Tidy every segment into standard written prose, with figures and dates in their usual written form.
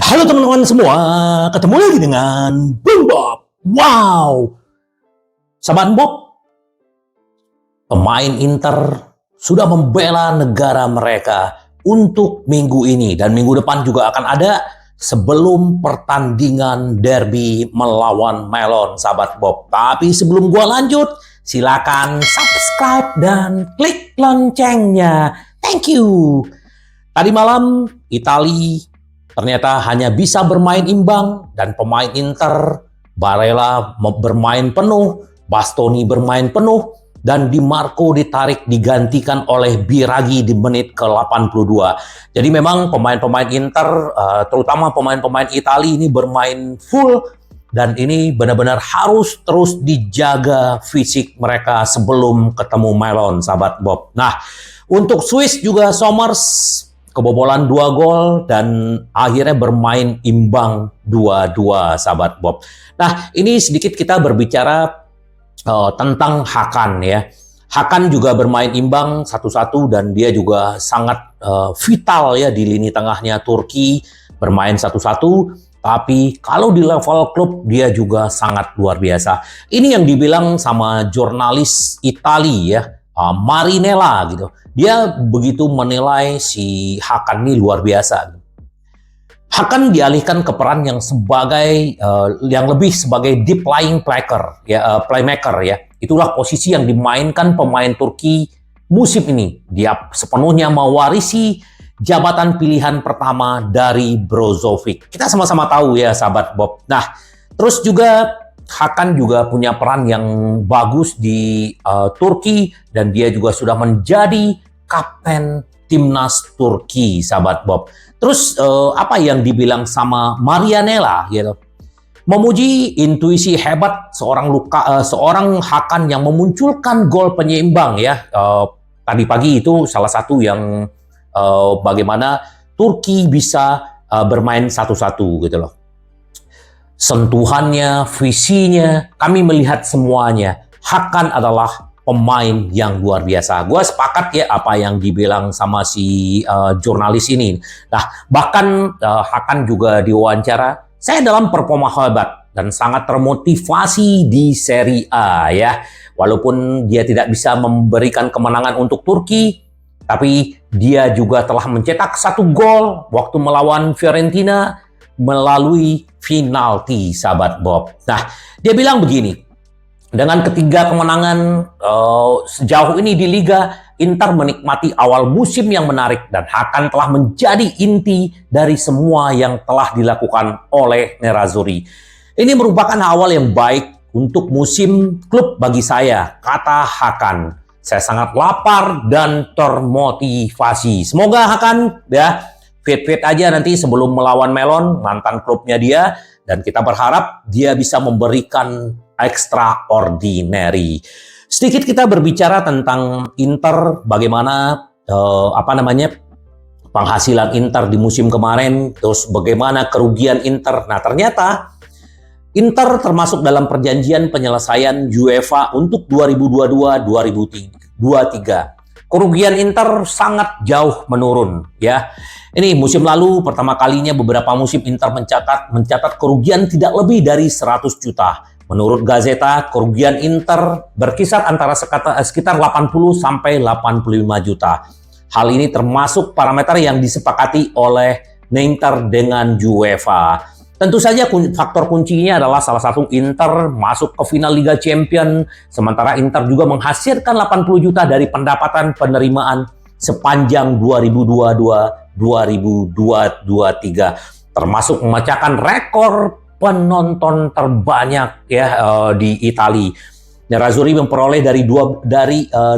Halo teman-teman semua, ketemu lagi dengan Bung Bob. Wow, sahabat Bob, pemain Inter sudah membela negara mereka untuk minggu ini dan minggu depan juga akan ada sebelum pertandingan derby melawan Melon, sahabat Bob. Tapi sebelum gua lanjut, silakan subscribe dan klik loncengnya. Thank you. Tadi malam Italia ternyata hanya bisa bermain imbang dan pemain Inter, Barella bermain penuh, Bastoni bermain penuh, dan Di Marco ditarik digantikan oleh Biraghi di menit ke-82. Jadi memang pemain-pemain Inter, terutama pemain-pemain Italia ini bermain full dan ini benar-benar harus terus dijaga fisik mereka sebelum ketemu Melon, sahabat Bob. Nah, untuk Swiss juga Sommers kebobolan 2 gol dan akhirnya bermain imbang 2-2, sahabat Bob. Nah, ini sedikit kita berbicara tentang Hakan ya. Hakan juga bermain imbang 1-1 dan dia juga sangat vital ya di lini tengahnya Turki, bermain 1-1. Tapi kalau di level klub dia juga sangat luar biasa. Ini yang dibilang sama jurnalis Italia ya, Marinella gitu. Dia begitu menilai si Hakan ini luar biasa. Hakan dialihkan ke peran yang sebagai yang lebih sebagai deep lying playmaker ya. Itulah posisi yang dimainkan pemain Turki musim ini. Dia sepenuhnya mewarisi jabatan pilihan pertama dari Brozovic. Kita sama-sama tahu ya, sahabat Bob. Nah, terus juga Hakan juga punya peran yang bagus di Turki dan dia juga sudah menjadi kapten timnas Turki, sahabat Bob. Terus apa yang dibilang sama Marianella gitu? Memuji intuisi hebat seorang Hakan yang memunculkan gol penyeimbang ya. Tadi pagi itu salah satu yang bagaimana Turki bisa bermain 1-1 gitu loh. Sentuhannya, visinya, kami melihat semuanya. Hakan adalah pemain yang luar biasa. Gue sepakat ya apa yang dibilang sama si jurnalis ini. Nah, bahkan Hakan juga diwawancara, saya dalam performa hebat dan sangat termotivasi di Serie A ya. Walaupun dia tidak bisa memberikan kemenangan untuk Turki, tapi dia juga telah mencetak 1 gol waktu melawan Fiorentina melalui penalti, sahabat Bob. Nah, dia bilang begini, dengan ketiga kemenangan sejauh ini di Liga, Inter menikmati awal musim yang menarik dan Hakan telah menjadi inti dari semua yang telah dilakukan oleh Nerazzurri. Ini merupakan awal yang baik untuk musim klub bagi saya, kata Hakan. Saya sangat lapar dan termotivasi. Semoga Hakan ya fit-fit aja nanti sebelum melawan Melon, mantan klubnya dia, dan kita berharap dia bisa memberikan extraordinary. Sedikit kita berbicara tentang Inter, bagaimana penghasilan Inter di musim kemarin, terus bagaimana kerugian Inter. Nah, ternyata Inter termasuk dalam perjanjian penyelesaian UEFA untuk 2022-2023. Kerugian Inter sangat jauh menurun ya. Ini musim lalu pertama kalinya beberapa musim Inter mencatat kerugian tidak lebih dari 100 juta. Menurut Gazeta, kerugian Inter berkisar antara sekitar 80 sampai 85 juta. Hal ini termasuk parameter yang disepakati oleh Inter dengan UEFA. Tentu saja faktor kuncinya adalah salah satu Inter masuk ke final Liga Champions, sementara Inter juga menghasilkan 80 juta dari pendapatan penerimaan sepanjang 2022-2023, termasuk memecahkan rekor penonton terbanyak ya di Italia. Nerazzurri memperoleh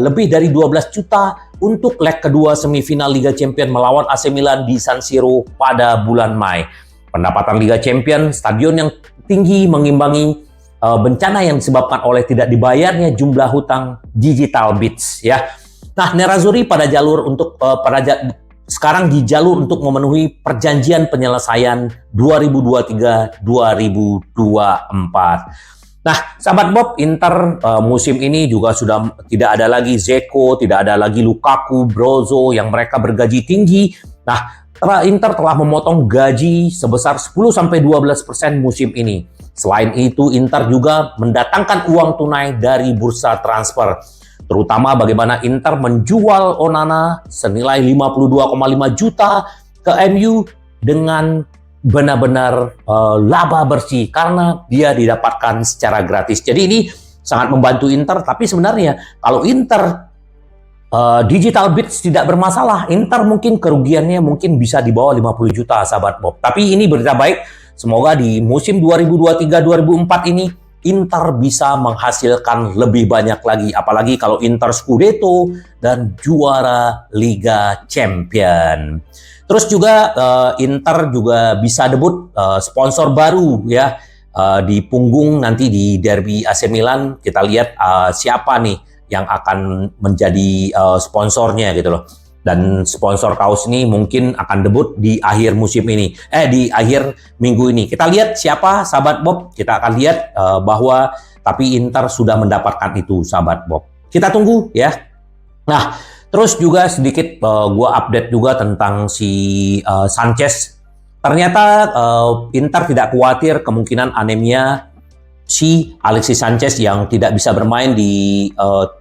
lebih dari 12 juta untuk leg kedua semifinal Liga Champions melawan AC Milan di San Siro pada bulan Mei. Pendapatan Liga Champions, stadion yang tinggi mengimbangi bencana yang disebabkan oleh tidak dibayarnya jumlah hutang Digital Beats ya. Nah, Nerazzurri sekarang di jalur untuk memenuhi perjanjian penyelesaian 2023-2024. Nah, sahabat Bob, Inter musim ini juga sudah tidak ada lagi Dzeko, tidak ada lagi Lukaku, Brozo yang mereka bergaji tinggi. Nah, Inter telah memotong gaji sebesar 10-12% musim ini. Selain itu, Inter juga mendatangkan uang tunai dari bursa transfer. Terutama bagaimana Inter menjual Onana senilai 52,5 juta ke MU dengan benar-benar laba bersih karena dia didapatkan secara gratis. Jadi ini sangat membantu Inter, tapi sebenarnya kalau Inter digital bits tidak bermasalah, Inter mungkin kerugiannya mungkin bisa di bawah 50 juta, sahabat Bob. Tapi ini berita baik, semoga di musim 2023-2024 ini Inter bisa menghasilkan lebih banyak lagi, apalagi kalau Inter Scudetto dan juara Liga Champion. Terus juga Inter juga bisa debut sponsor baru ya di punggung nanti di derby AC Milan. Kita lihat siapa nih yang akan menjadi sponsornya gitu loh. Dan sponsor kaos ini mungkin akan debut di akhir musim ini, di akhir minggu ini. Kita lihat siapa, sahabat Bob. Kita akan lihat bahwa tapi Inter sudah mendapatkan itu, sahabat Bob. Kita tunggu ya. Nah, terus juga sedikit gua update juga tentang si Sanchez. Ternyata Inter tidak khawatir kemungkinan anemia si Alexis Sanchez yang tidak bisa bermain di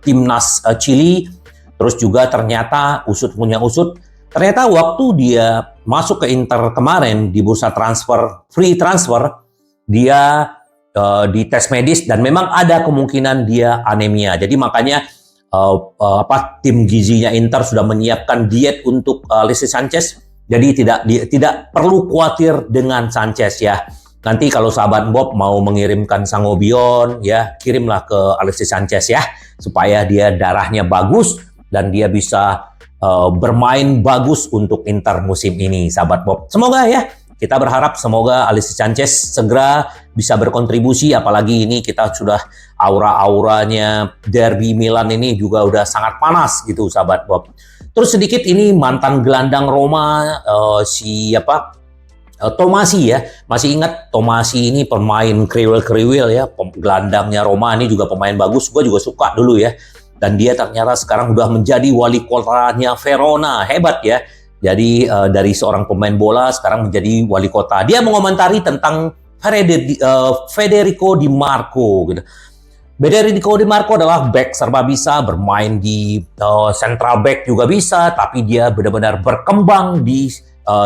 timnas Chili. Terus juga ternyata usut punya usut, ternyata waktu dia masuk ke Inter kemarin di bursa transfer, free transfer, dia dites medis dan memang ada kemungkinan dia anemia. Jadi makanya tim gizinya Inter sudah menyiapkan diet untuk Alexis Sanchez. Jadi tidak perlu khawatir dengan Sanchez ya. Nanti kalau sahabat Bob mau mengirimkan Sangobion ya, kirimlah ke Alexis Sanchez ya, supaya dia darahnya bagus dan dia bisa bermain bagus untuk Inter musim ini, sahabat Bob. Semoga ya, kita berharap semoga Alexis Sanchez segera bisa berkontribusi, apalagi ini kita sudah aura-auranya derby Milan ini juga udah sangat panas gitu, sahabat Bob. Terus sedikit ini mantan gelandang Roma Tomasi ya, masih ingat Tomasi ini pemain kriwil-kriwil ya, gelandangnya Roma ini juga pemain bagus, gue juga suka dulu ya. Dan dia ternyata sekarang udah menjadi wali kotanya Verona, hebat ya. Jadi dari seorang pemain bola sekarang menjadi wali kota. Dia mengomentari tentang Federico Di Marco gitu. Federico Di Marco adalah back serba bisa, bermain di central back juga bisa, tapi dia benar-benar berkembang di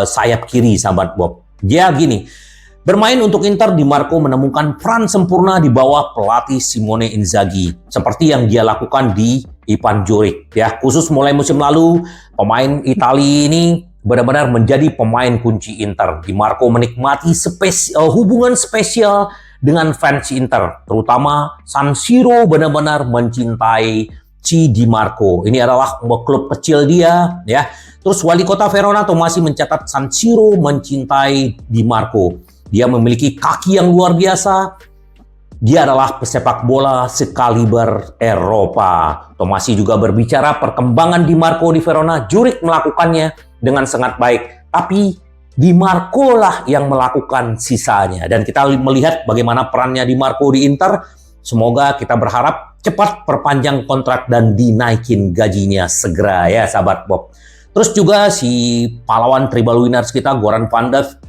sayap kiri, sahabat Bob. Dia gini, bermain untuk Inter, Di Marco menemukan peran sempurna di bawah pelatih Simone Inzaghi, seperti yang dia lakukan di Ivan Juric. Ya, khusus mulai musim lalu, pemain Italia ini benar-benar menjadi pemain kunci Inter. Di Marco menikmati hubungan spesial dengan fans Inter, terutama San Siro benar-benar mencintai si Di Marco. Ini adalah klub kecil dia, ya. Terus wali kota Verona Tomasi mencatat San Siro mencintai Di Marco. Dia memiliki kaki yang luar biasa. Dia adalah pesepak bola sekaliber Eropa. Tomasi juga berbicara perkembangan Di Marco di Verona. Juric melakukannya dengan sangat baik. Tapi Di Marco lah yang melakukan sisanya. Dan kita melihat bagaimana perannya Di Marco di Inter. Semoga kita berharap cepat perpanjang kontrak dan dinaikin gajinya segera ya, sahabat Bob. Terus juga si pahlawan Treble Winners kita, Goran Pandev,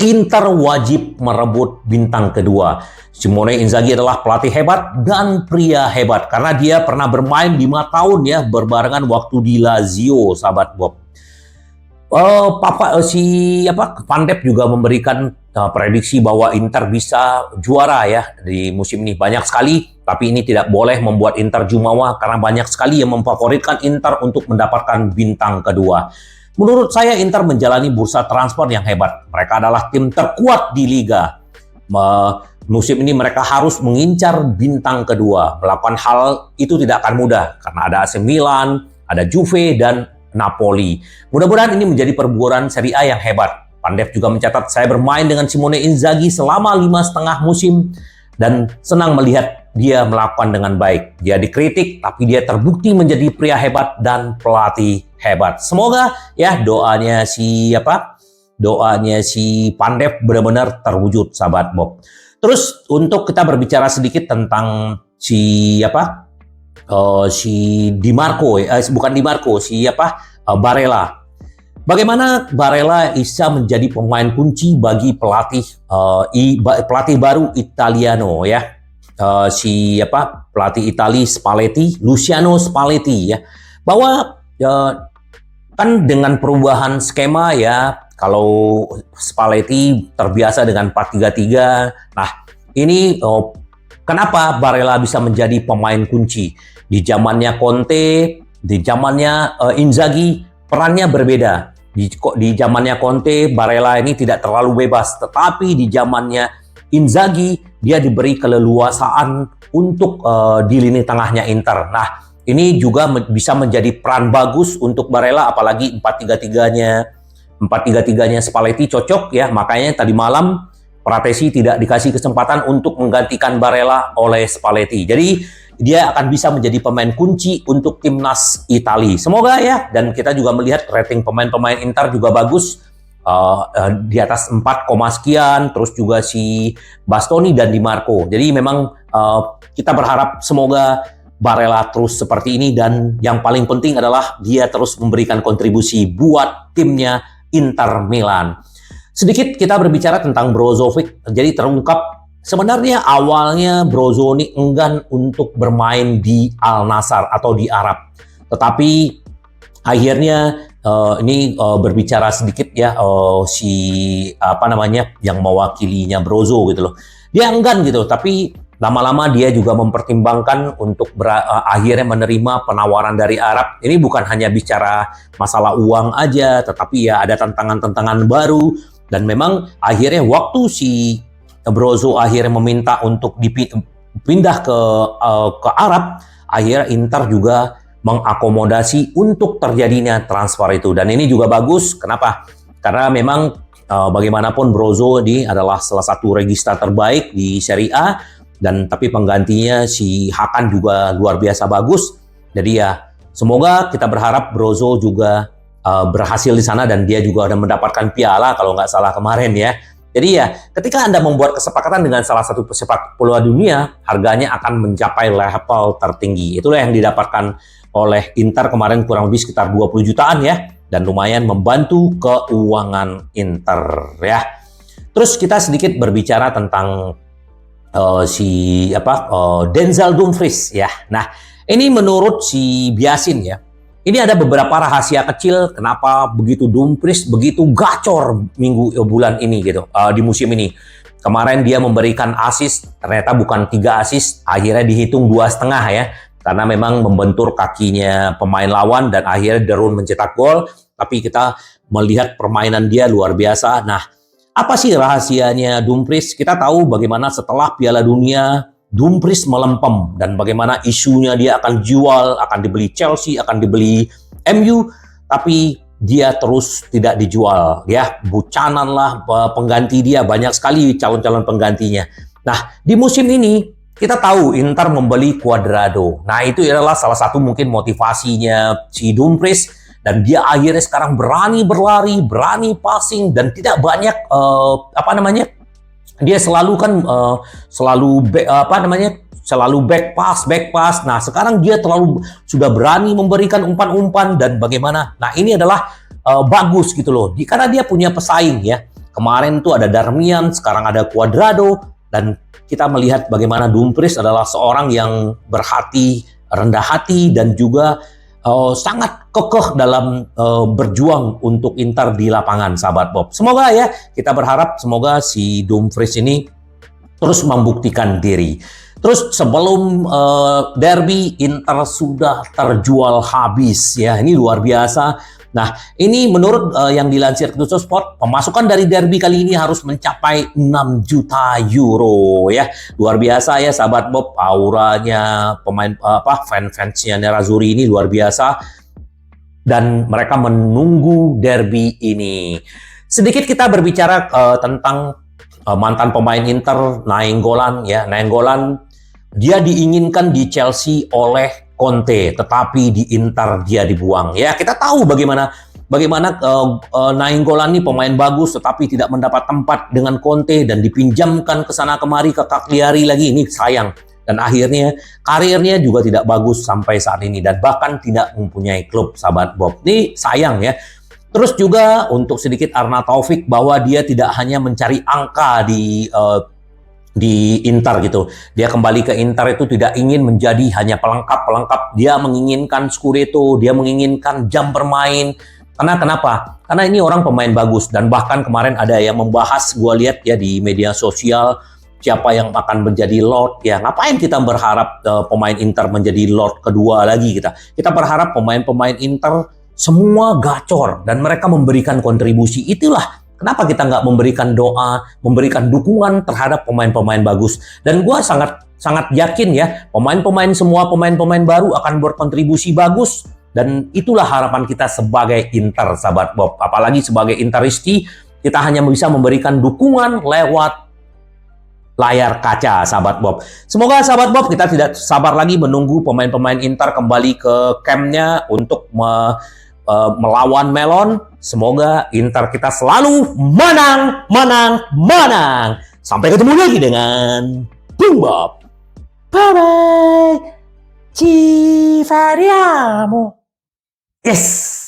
Inter wajib merebut bintang kedua. Simone Inzaghi adalah pelatih hebat dan pria hebat karena dia pernah bermain 5 tahun ya berbarengan waktu di Lazio, sahabat Bob. Pandev juga memberikan prediksi bahwa Inter bisa juara ya di musim ini. Banyak sekali, tapi ini tidak boleh membuat Inter jumawa karena banyak sekali yang memfavoritkan Inter untuk mendapatkan bintang kedua. Menurut saya Inter menjalani bursa transfer yang hebat. Mereka adalah tim terkuat di Liga. Musim ini mereka harus mengincar bintang kedua. Melakukan hal itu tidak akan mudah karena ada AC Milan, ada Juve, dan Napoli. Mudah-mudahan ini menjadi perburuan Serie A yang hebat. Pandev juga mencatat, saya bermain dengan Simone Inzaghi selama 5,5 musim dan senang melihat dia melakukan dengan baik. Dia dikritik, tapi dia terbukti menjadi pria hebat dan pelatih hebat. Semoga ya doanya si Pandev benar-benar terwujud, sahabat Bob. Terus untuk kita berbicara sedikit tentang si Di Marco, bukan Di Marco, Barella. Bagaimana Barella bisa menjadi pemain kunci bagi pelatih baru Italiano ya. Pelatih Itali Spalletti, Luciano Spalletti ya. Bahwa kan dengan perubahan skema ya, kalau Spalletti terbiasa dengan 4-3-3. Nah, ini kenapa Barella bisa menjadi pemain kunci? Di zamannya Conte, di zamannya Inzaghi, perannya berbeda. Di zamannya Conte, Barella ini tidak terlalu bebas, tetapi di zamannya Inzaghi dia diberi keleluasaan untuk di lini tengahnya Inter. Nah, ini juga bisa menjadi peran bagus untuk Barella, apalagi 4-3-3-nya Spalletti cocok ya. Makanya tadi malam Pratesi tidak dikasih kesempatan untuk menggantikan Barella oleh Spalletti. Jadi dia akan bisa menjadi pemain kunci untuk timnas Italia. Semoga ya, dan kita juga melihat rating pemain-pemain Inter juga bagus. Di atas 4, sekian, terus juga si Bastoni dan Di Marco. Jadi memang kita berharap semoga Barella terus seperti ini, dan yang paling penting adalah dia terus memberikan kontribusi buat timnya Inter Milan. Sedikit kita berbicara tentang Brozovic. Jadi terungkap sebenarnya awalnya Brozovic enggan untuk bermain di Al Nassr atau di Arab. Tetapi akhirnya ini berbicara sedikit ya, yang mewakilinya Brozo gitu loh. Dia enggan gitu, tapi lama-lama dia juga mempertimbangkan untuk akhirnya menerima penawaran dari Arab. Ini bukan hanya bicara masalah uang aja, tetapi ya ada tantangan-tantangan baru. Dan memang akhirnya waktu si Brozo akhirnya meminta untuk dipindah ke Arab, akhirnya Inter juga mengakomodasi untuk terjadinya transfer itu. Dan ini juga bagus. Kenapa? Karena memang bagaimanapun Brozo ini adalah salah satu regista terbaik di Serie A, dan tapi penggantinya si Hakan juga luar biasa bagus. Jadi ya semoga kita berharap Brozo juga berhasil di sana, dan dia juga sudah mendapatkan piala kalau nggak salah kemarin ya. Jadi ya, ketika Anda membuat kesepakatan dengan salah satu pesepak bola dunia, harganya akan mencapai level tertinggi. Itulah yang didapatkan oleh Inter kemarin, kurang lebih sekitar 20 jutaan ya, dan lumayan membantu keuangan Inter ya. Terus kita sedikit berbicara tentang Denzel Dumfries ya. Nah, ini menurut si Biasin ya. Ini ada beberapa rahasia kecil kenapa begitu Dumfries begitu gacor bulan ini gitu, di musim ini. Kemarin dia memberikan assist, ternyata bukan 3 assist, akhirnya dihitung 2,5 ya. Karena memang membentur kakinya pemain lawan dan akhirnya Derun mencetak gol. Tapi kita melihat permainan dia luar biasa. Nah, apa sih rahasianya Dumfries? Kita tahu bagaimana setelah Piala Dunia Dumfries melempem, dan bagaimana isunya dia akan jual, akan dibeli Chelsea, akan dibeli MU, tapi dia terus tidak dijual ya. Buchanan lah pengganti dia, banyak sekali calon-calon penggantinya. Nah, di musim ini kita tahu Inter membeli Cuadrado. Nah, itu adalah salah satu mungkin motivasinya si Dumfries, dan dia akhirnya sekarang berani berlari, berani passing, dan tidak banyak dia selalu kan selalu back pass. Nah, sekarang dia sudah berani memberikan umpan-umpan dan bagaimana. Nah, ini adalah bagus gitu loh. Karena dia punya pesaing ya. Kemarin tuh ada Darmian, sekarang ada Cuadrado, dan kita melihat bagaimana Dumfries adalah seorang yang rendah hati dan juga sangat kekeh dalam berjuang untuk Inter di lapangan, sahabat Bob. Semoga ya, kita berharap semoga si Dumfries ini terus membuktikan diri. Terus sebelum derby, Inter sudah terjual habis ya, ini luar biasa. Nah, ini menurut yang dilansir Tuttosport, pemasukan dari derby kali ini harus mencapai 6 juta euro ya. Luar biasa ya sahabat Bob, auranya pemain fans-fansnya Nerazzurri ini luar biasa, dan mereka menunggu derby ini. Sedikit kita berbicara tentang mantan pemain Inter, Nainggolan ya. Nainggolan dia diinginkan di Chelsea oleh Conte, tetapi di Inter dia dibuang. Ya, kita tahu bagaimana Nainggolan ini pemain bagus, tetapi tidak mendapat tempat dengan Conte dan dipinjamkan ke sana kemari ke Cagliari lagi. Ini sayang. Dan akhirnya karirnya juga tidak bagus sampai saat ini, dan bahkan tidak mempunyai klub, sahabat Bob. Ini sayang ya. Terus juga untuk sedikit Arnautovic bahwa dia tidak hanya mencari angka di Inter gitu. Dia kembali ke Inter itu tidak ingin menjadi hanya pelengkap. Dia menginginkan Scudetto, dia menginginkan jam bermain. Karena kenapa? Karena ini orang pemain bagus dan bahkan kemarin ada yang membahas, gua lihat ya di media sosial, siapa yang akan menjadi Lord. Ya ngapain kita berharap pemain Inter menjadi Lord kedua lagi kita. Kita berharap pemain-pemain Inter semua gacor dan mereka memberikan kontribusi. Itulah kenapa kita nggak memberikan doa, memberikan dukungan terhadap pemain-pemain bagus. Dan gue sangat yakin ya, semua pemain-pemain baru akan berkontribusi bagus. Dan itulah harapan kita sebagai Inter, sahabat Bob. Apalagi sebagai Interisti, kita hanya bisa memberikan dukungan lewat layar kaca, sahabat Bob. Semoga sahabat Bob, kita tidak sabar lagi menunggu pemain-pemain Inter kembali ke campnya untuk melawan Melon. Semoga Inter kita selalu menang. Sampai ketemu lagi dengan Bung Bob. Bye-bye. Ci variamo. Yes.